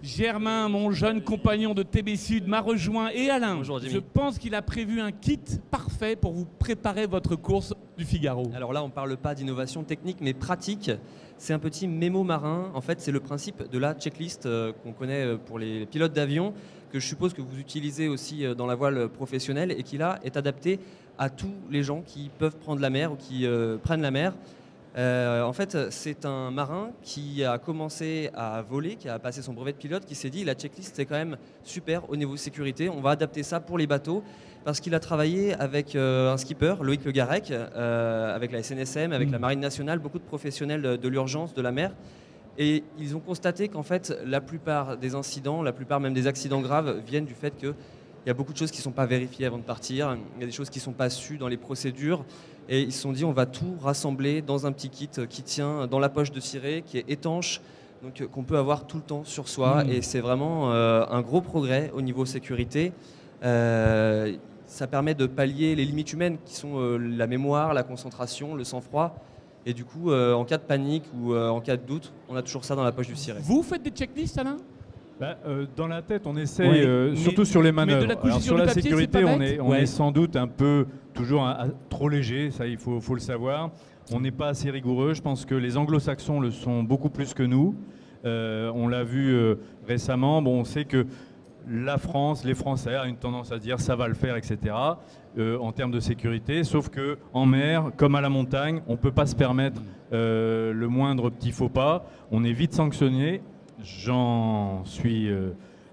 Germain, mon jeune compagnon de TB Sud, m'a rejoint. Et Alain, Bonjour, Jimmy. je pense qu'il a prévu un kit parfait pour vous préparer votre course du Figaro. Alors là, on ne parle pas d'innovation technique, mais pratique. C'est un petit mémo marin. En fait, c'est le principe de la checklist qu'on connaît pour les pilotes d'avion, que je suppose que vous utilisez aussi dans la voile professionnelle et qui, là, est adapté à tous les gens qui peuvent prendre la mer ou qui prennent la mer. En fait, c'est un marin qui a commencé à voler, qui a passé son brevet de pilote, qui s'est dit la checklist c'est quand même super au niveau sécurité, on va adapter ça pour les bateaux, parce qu'il a travaillé avec un skipper, Loïc Le Garec, avec la SNSM, avec la Marine nationale, beaucoup de professionnels de l'urgence, de la mer, et ils ont constaté qu'en fait la plupart des incidents, la plupart même des accidents graves viennent du fait que il y a beaucoup de choses qui ne sont pas vérifiées avant de partir, il y a des choses qui ne sont pas sues dans les procédures. Et ils se sont dit on va tout rassembler dans un petit kit qui tient dans la poche de ciré, qui est étanche, donc qu'on peut avoir tout le temps sur soi. Et c'est vraiment un gros progrès au niveau sécurité. Ça permet de pallier les limites humaines qui sont la mémoire, la concentration, le sang-froid. Et du coup, en cas de panique ou en cas de doute, on a toujours ça dans la poche du ciré. Vous faites des checklists, Alain ? Dans la tête, on essaye, surtout sur les manœuvres. Alors, sur la sécurité, on est sans doute un peu toujours trop léger, ça il faut le savoir. On n'est pas assez rigoureux. Je pense que les anglo-saxons le sont beaucoup plus que nous. On l'a vu récemment. Bon, on sait que la France, les Français ont une tendance à dire ça va le faire, etc. En termes de sécurité. Sauf qu'en mer, comme à la montagne, on ne peut pas se permettre le moindre petit faux pas. On est vite sanctionné. J'en suis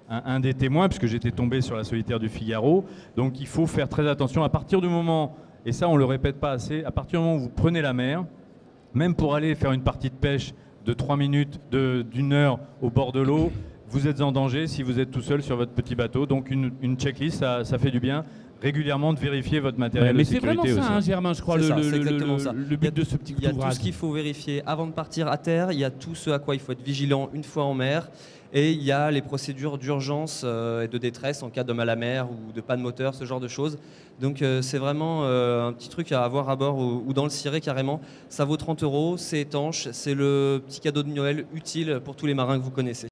un des témoins, puisque j'étais tombé sur la solitaire du Figaro. Donc il faut faire très attention. À partir du moment, et ça on ne le répète pas assez, à partir du moment où vous prenez la mer, même pour aller faire une partie de pêche de 3 minutes, d'une heure au bord de l'eau, vous êtes en danger si vous êtes tout seul sur votre petit bateau. Donc une checklist, ça fait du bien. Régulièrement de vérifier votre matériel de sécurité aussi. Mais c'est vraiment ça, hein, Germain, je crois, le but de ce petit ouvrage. Il y a tout ce qu'il faut vérifier avant de partir à terre, il y a tout ce à quoi il faut être vigilant une fois en mer, et il y a les procédures d'urgence et de détresse en cas de mal à mer ou de panne moteur, ce genre de choses. Donc c'est vraiment un petit truc à avoir à bord ou dans le ciré carrément. Ça vaut 30 €, c'est étanche, c'est le petit cadeau de Noël utile pour tous les marins que vous connaissez.